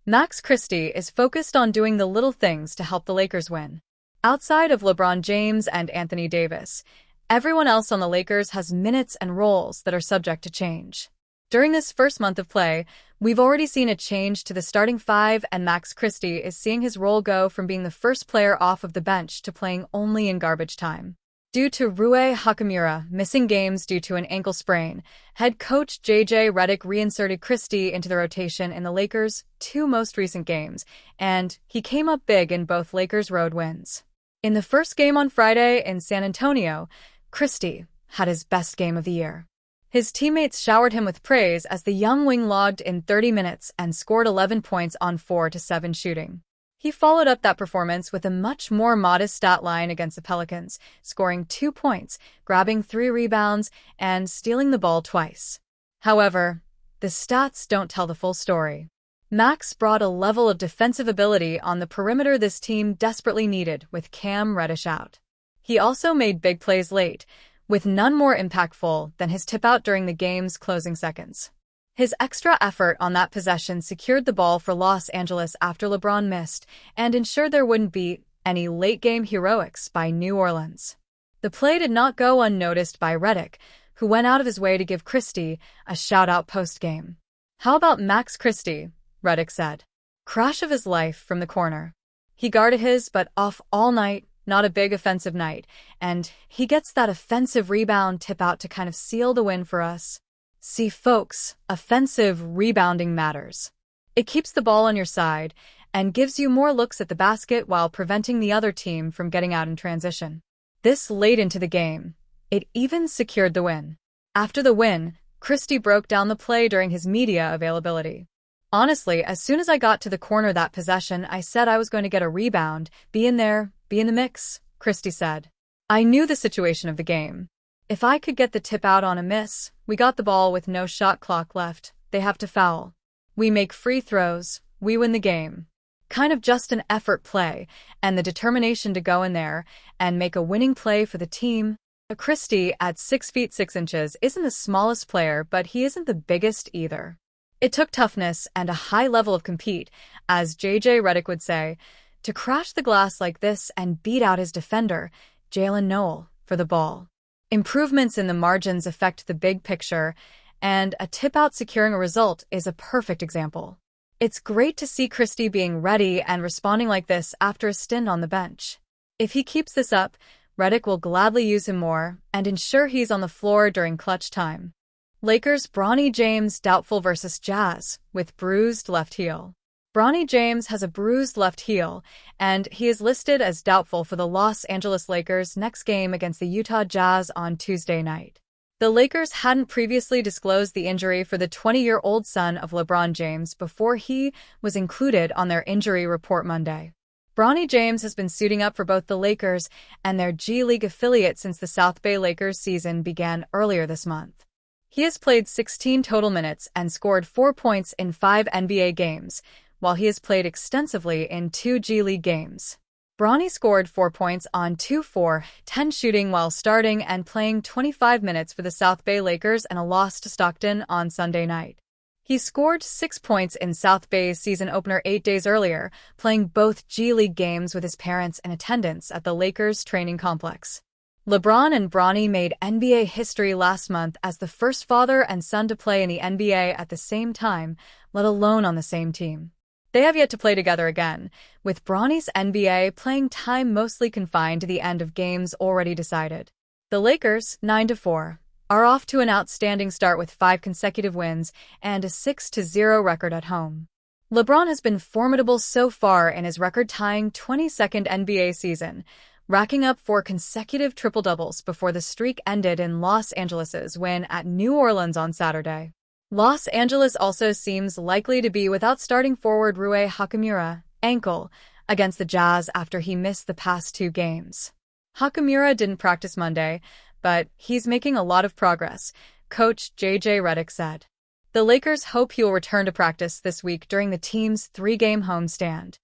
Max Christie is focused on doing the little things to help the Lakers win. Outside of LeBron James and Anthony Davis, everyone else on the Lakers has minutes and roles that are subject to change. During this first month of play, we've already seen a change to the starting five, and Max Christie is seeing his role go from being the first player off of the bench to playing only in garbage time. Due to Rui Hachimura missing games due to an ankle sprain, head coach J.J. Redick reinserted Christie into the rotation in the Lakers' two most recent games, and he came up big in both Lakers' road wins. In the first game on Friday in San Antonio, Christie had his best game of the year. His teammates showered him with praise as the young wing logged in 30 minutes and scored 11 points on 4-7 shooting. He followed up that performance with a much more modest stat line against the Pelicans, scoring 2 points, grabbing 3 rebounds, and stealing the ball twice. However, the stats don't tell the full story. Max brought a level of defensive ability on the perimeter this team desperately needed with Cam Reddish out. He also made big plays late, with none more impactful than his tip-out during the game's closing seconds. His extra effort on that possession secured the ball for Los Angeles after LeBron missed and ensured there wouldn't be any late-game heroics by New Orleans. The play did not go unnoticed by Redick, who went out of his way to give Christie a shout-out post-game. "How about Max Christie?" Redick said. "Crash of his life from the corner. He guarded his butt off all night, not a big offensive night, and he gets that offensive rebound tip-out to kind of seal the win for us. See, folks, offensive rebounding matters. It keeps the ball on your side and gives you more looks at the basket while preventing the other team from getting out in transition." This late into the game, it even secured the win. After the win, Christie broke down the play during his media availability. "Honestly, as soon as I got to the corner that possession, I said I was going to get a rebound, be in there, be in the mix," Christie said. "I knew the situation of the game. If I could get the tip out on a miss, we got the ball with no shot clock left, they have to foul. We make free throws, we win the game." Kind of just an effort play, and the determination to go in there and make a winning play for the team. Christie, at 6 feet 6 inches, isn't the smallest player, but he isn't the biggest either. It took toughness and a high level of compete, as J.J. Redick would say, to crash the glass like this and beat out his defender, Jalen Noel, for the ball. Improvements in the margins affect the big picture, and a tip-out securing a result is a perfect example. It's great to see Christie being ready and responding like this after a stint on the bench. If he keeps this up, Redick will gladly use him more and ensure he's on the floor during clutch time. Lakers' Bronny James doubtful versus Jazz with bruised left heel. Bronny James has a bruised left heel, and he is listed as doubtful for the Los Angeles Lakers' next game against the Utah Jazz on Tuesday night. The Lakers hadn't previously disclosed the injury for the 20-year-old son of LeBron James before he was included on their injury report Monday. Bronny James has been suiting up for both the Lakers and their G League affiliate since the South Bay Lakers season began earlier this month. He has played 16 total minutes and scored 4 points in 5 NBA games, while he has played extensively in 2 G League games. Bronny scored 4 points on 2-4-10 shooting while starting and playing 25 minutes for the South Bay Lakers and a loss to Stockton on Sunday night. He scored 6 points in South Bay's season opener 8 days earlier, playing both G League games with his parents in attendance at the Lakers training complex. LeBron and Bronny made NBA history last month as the first father and son to play in the NBA at the same time, let alone on the same team. They have yet to play together again, with Bronny's NBA playing time mostly confined to the end of games already decided. The Lakers, 9-4, are off to an outstanding start with 5 consecutive wins and a 6-0 record at home. LeBron has been formidable so far in his record-tying 22nd NBA season, racking up 4 consecutive triple-doubles before the streak ended in Los Angeles's win at New Orleans on Saturday. Los Angeles also seems likely to be without starting forward Rui Hachimura, ankle, against the Jazz after he missed the past 2 games. Hachimura didn't practice Monday, but he's making a lot of progress, coach J.J. Redick said. The Lakers hope he will return to practice this week during the team's 3-game homestand.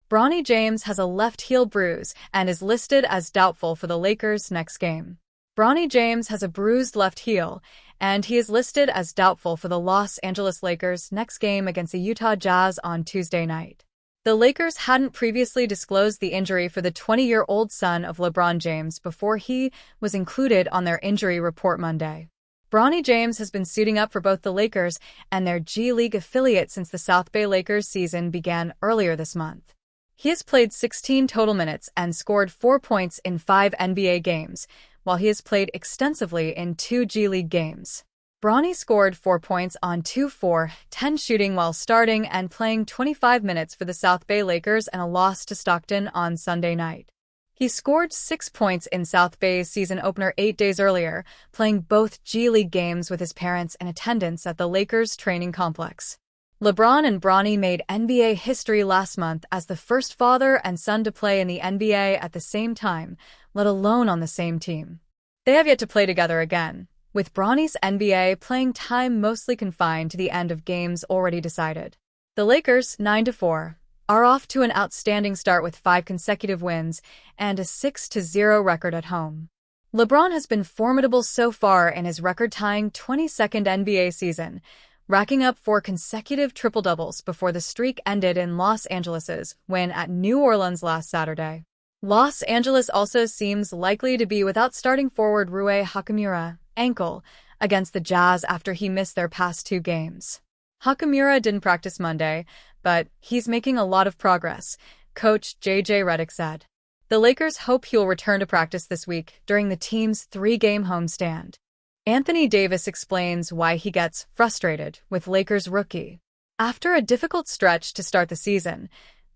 Bronny James has a left heel bruise and is listed as doubtful for the Lakers' next game. Bronny James has a bruised left heel, and he is listed as doubtful for the Los Angeles Lakers' next game against the Utah Jazz on Tuesday night. The Lakers hadn't previously disclosed the injury for the 20-year-old son of LeBron James before he was included on their injury report Monday. Bronny James has been suiting up for both the Lakers and their G League affiliate since the South Bay Lakers season began earlier this month. He has played 16 total minutes and scored 4 points in 5 NBA games, while he has played extensively in 2 G League games. Bronny scored 4 points on 2-for-10 shooting while starting and playing 25 minutes for the South Bay Lakers and a loss to Stockton on Sunday night. He scored 6 points in South Bay's season opener 8 days earlier, playing both G League games with his parents in attendance at the Lakers training complex. LeBron and Bronny made NBA history last month as the first father and son to play in the NBA at the same time, let alone on the same team. They have yet to play together again, with Bronny's NBA playing time mostly confined to the end of games already decided. The Lakers, 9-4, are off to an outstanding start with 5 consecutive wins and a 6-0 record at home. LeBron has been formidable so far in his record-tying 22nd NBA season, racking up 4 consecutive triple-doubles before the streak ended in Los Angeles's win at New Orleans last Saturday. Los Angeles also seems likely to be without starting forward Rui Hachimura, ankle, against the Jazz after he missed their past 2 games. Hachimura didn't practice Monday, but he's making a lot of progress, coach J.J. Redick said. The Lakers hope he'll return to practice this week during the team's 3-game homestand. Anthony Davis explains why he gets frustrated with Lakers rookie. After a difficult stretch to start the season,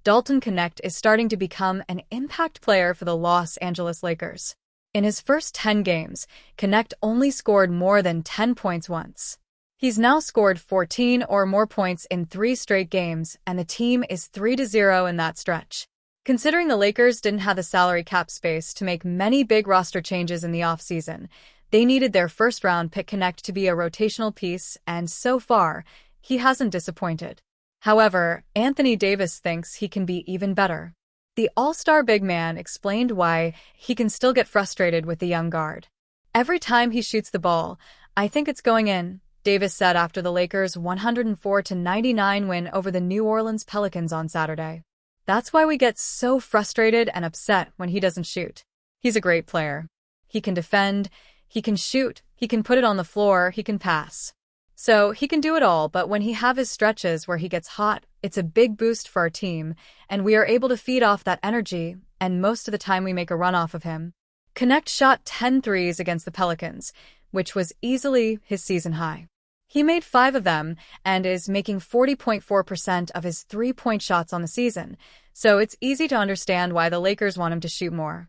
Dalton Knecht is starting to become an impact player for the Los Angeles Lakers. In his first 10 games, Knecht only scored more than 10 points once. He's now scored 14 or more points in 3 straight games, and the team is 3-0 in that stretch. Considering the Lakers didn't have the salary cap space to make many big roster changes in the offseason, they needed their first-round pick Knecht to be a rotational piece, and so far, he hasn't disappointed. However, Anthony Davis thinks he can be even better. The all-star big man explained why he can still get frustrated with the young guard. Every time he shoots the ball, I think it's going in, Davis said after the Lakers' 104-99 win over the New Orleans Pelicans on Saturday. That's why we get so frustrated and upset when he doesn't shoot. He's a great player. He can defend, he can shoot, he can put it on the floor, he can pass. So he can do it all, but when he have his stretches where he gets hot, it's a big boost for our team, and we are able to feed off that energy, and most of the time we make a run off of him. Knecht shot 10 threes against the Pelicans, which was easily his season high. He made 5 of them and is making 40.4% of his 3-point shots on the season, so it's easy to understand why the Lakers want him to shoot more.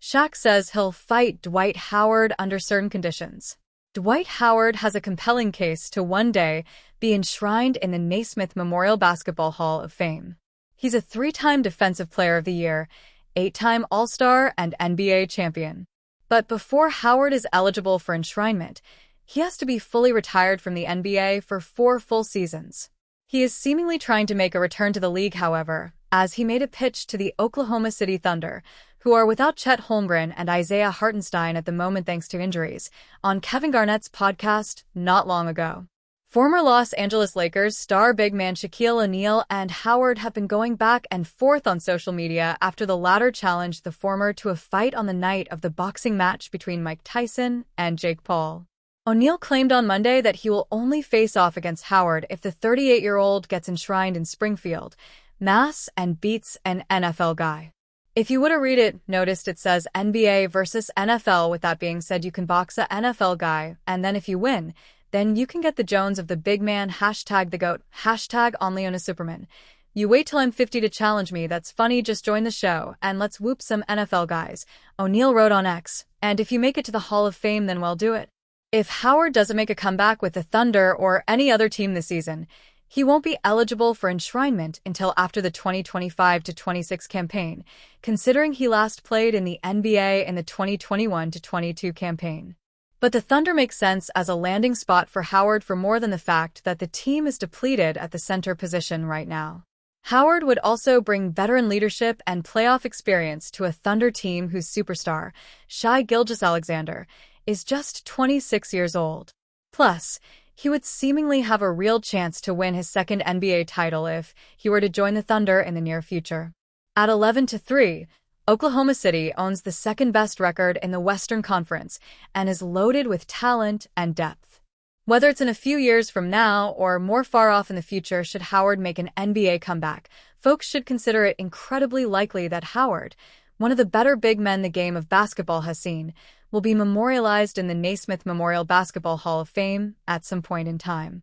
Shaq says he'll fight Dwight Howard under certain conditions. Dwight Howard has a compelling case to one day be enshrined in the Naismith Memorial Basketball Hall of Fame. He's a 3-time Defensive Player of the Year, 8-time All-Star and NBA champion. But before Howard is eligible for enshrinement, he has to be fully retired from the NBA for 4 full seasons. He is seemingly trying to make a return to the league, however, as he made a pitch to the Oklahoma City Thunder, who are without Chet Holmgren and Isaiah Hartenstein at the moment thanks to injuries, on Kevin Garnett's podcast not long ago. Former Los Angeles Lakers star big man Shaquille O'Neal and Howard have been going back and forth on social media after the latter challenged the former to a fight on the night of the boxing match between Mike Tyson and Jake Paul. O'Neal claimed on Monday that he will only face off against Howard if the 38-year-old gets enshrined in Springfield, Mass, and beats an NFL guy. If you would have read it, noticed it says NBA versus NFL. With that being said, you can box a NFL guy, and then if you win, then you can get the Jones of the big man, hashtag the GOAT, hashtag on Leona Superman. You wait till I'm 50 to challenge me, that's funny, just join the show, and let's whoop some NFL guys, O'Neal wrote on X, and if you make it to the Hall of Fame then well do it. If Howard doesn't make a comeback with the Thunder or any other team this season, he won't be eligible for enshrinement until after the 2025-26 campaign, considering he last played in the NBA in the 2021-22 campaign. But the Thunder make sense as a landing spot for Howard for more than the fact that the team is depleted at the center position right now. Howard would also bring veteran leadership and playoff experience to a Thunder team whose superstar, Shai Gilgeous-Alexander, is just 26 years old. Plus, he would seemingly have a real chance to win his second NBA title if he were to join the Thunder in the near future. At 11-3, Oklahoma City owns the second-best record in the Western Conference and is loaded with talent and depth. Whether it's in a few years from now or more far off in the future should Howard make an NBA comeback, folks should consider it incredibly likely that Howard, one of the better big men the game of basketball has seen, will be memorialized in the Naismith Memorial Basketball Hall of Fame at some point in time.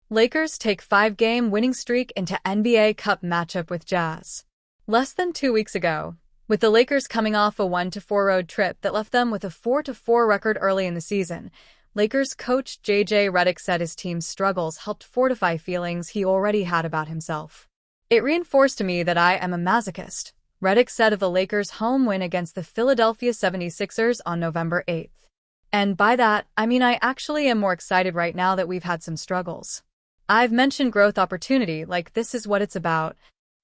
Lakers take 5-game winning streak into NBA Cup matchup with Jazz. Less than 2 weeks ago, with the Lakers coming off a 1-4 road trip that left them with a 4-4 record early in the season, Lakers coach J.J. Redick said his team's struggles helped fortify feelings he already had about himself. "It reinforced to me that I am a masochist," Redick said of the Lakers' home win against the Philadelphia 76ers on November 8th. "And by that, I mean I actually am more excited right now that we've had some struggles. I've mentioned growth opportunity, like this is what it's about.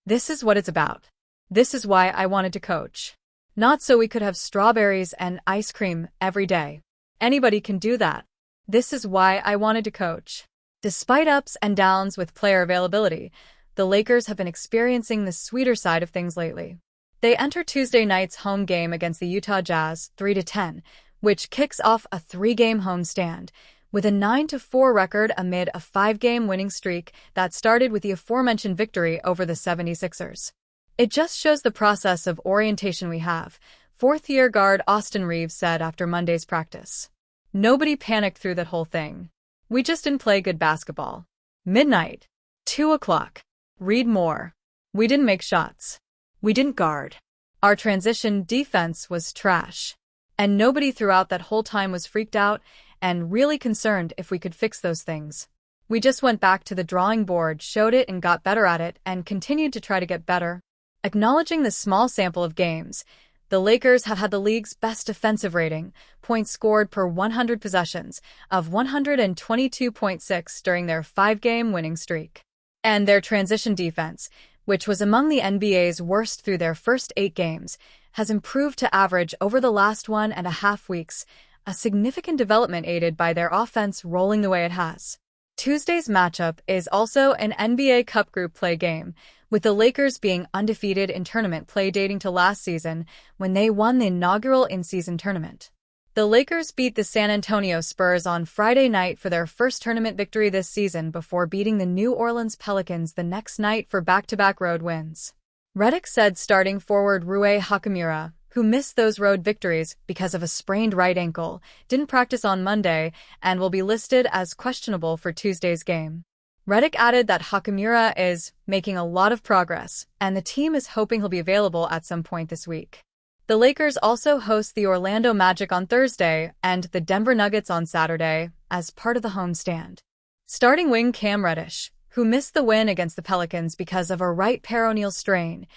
This is what it's about. This is why I wanted to coach. Not so we could have strawberries and ice cream every day. Anybody can do that. This is why I wanted to coach." Despite ups and downs with player availability, the Lakers have been experiencing the sweeter side of things lately. They enter Tuesday night's home game against the Utah Jazz 3-10, which kicks off a 3-game homestand, with a 9-4 record amid a 5-game winning streak that started with the aforementioned victory over the 76ers. "It just shows the process of orientation we have," fourth-year guard Austin Reeves said after Monday's practice. "Nobody panicked through that whole thing. We just didn't play good basketball. Midnight. 2 o'clock. Read more. We didn't make shots. We didn't guard. Our transition defense was trash. And nobody throughout that whole time was freaked out and really concerned if we could fix those things. We just went back to the drawing board, showed it and got better at it, and continued to try to get better." Acknowledging the small sample of games, the Lakers have had the league's best defensive rating, points scored per 100 possessions, of 122.6 during their 5-game winning streak. And their transition defense, which was among the NBA's worst through their first 8 games, has improved to average over the last 1.5 weeks, a significant development aided by their offense rolling the way it has. Tuesday's matchup is also an NBA Cup group play game, with the Lakers being undefeated in tournament play dating to last season when they won the inaugural in-season tournament. The Lakers beat the San Antonio Spurs on Friday night for their first tournament victory this season before beating the New Orleans Pelicans the next night for back-to-back road wins. Redick said starting forward Rui Hachimura, who missed those road victories because of a sprained right ankle, didn't practice on Monday and will be listed as questionable for Tuesday's game. Redick added that Hachimura is making a lot of progress, and the team is hoping he'll be available at some point this week. The Lakers also host the Orlando Magic on Thursday and the Denver Nuggets on Saturday as part of the homestand. Starting wing Cam Reddish, who missed the win against the Pelicans because of a right peroneal strain,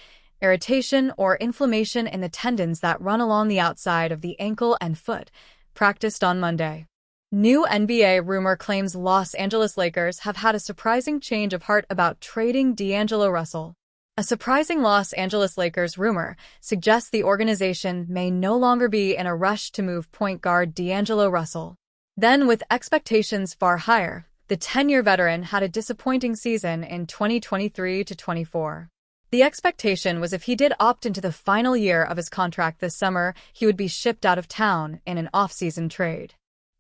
irritation or inflammation in the tendons that run along the outside of the ankle and foot, practiced on Monday. New NBA rumor claims Los Angeles Lakers have had a surprising change of heart about trading D'Angelo Russell. A surprising Los Angeles Lakers rumor suggests the organization may no longer be in a rush to move point guard D'Angelo Russell. Then, with expectations far higher, the 10-year veteran had a disappointing season in 2023-24. The expectation was if he did opt into the final year of his contract this summer, he would be shipped out of town in an off-season trade.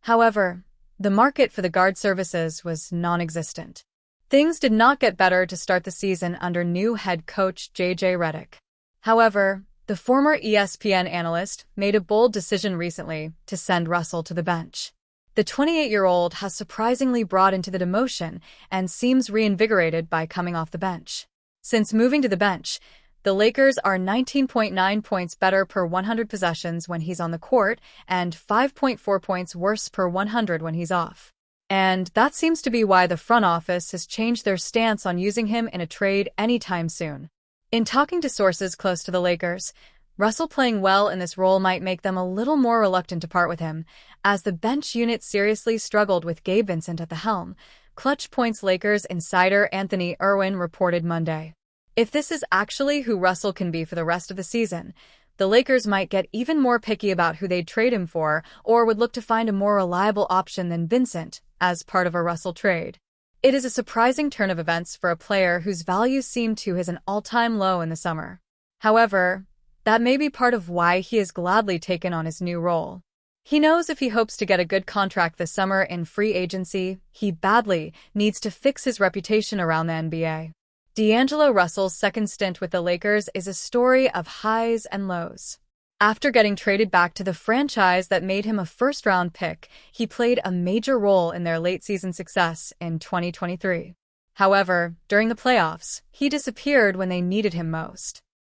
However, the market for the guard services was non-existent. Things did not get better to start the season under new head coach J.J. Redick. However, the former ESPN analyst made a bold decision recently to send Russell to the bench. The 28-year-old has surprisingly brought into the demotion and seems reinvigorated by coming off the bench. Since moving to the bench, the Lakers are 19.9 points better per 100 possessions when he's on the court and 5.4 points worse per 100 when he's off. And that seems to be why the front office has changed their stance on using him in a trade anytime soon. In talking to sources close to the Lakers, Russell playing well in this role might make them a little more reluctant to part with him, as the bench unit seriously struggled with Gabe Vincent at the helm, Clutch Points Lakers insider Anthony Irwin reported Monday. If this is actually who Russell can be for the rest of the season, the Lakers might get even more picky about who they'd trade him for, or would look to find a more reliable option than Vincent as part of a Russell trade. It is a surprising turn of events for a player whose value seemed to hit an all-time low in the summer. However, that may be part of why he has gladly taken on his new role. He knows if he hopes to get a good contract this summer in free agency, he badly needs to fix his reputation around the NBA. D'Angelo Russell's second stint with the Lakers is a story of highs and lows. After getting traded back to the franchise that made him a first-round pick, he played a major role in their late-season success in 2023. However, during the playoffs, he disappeared when they needed him most.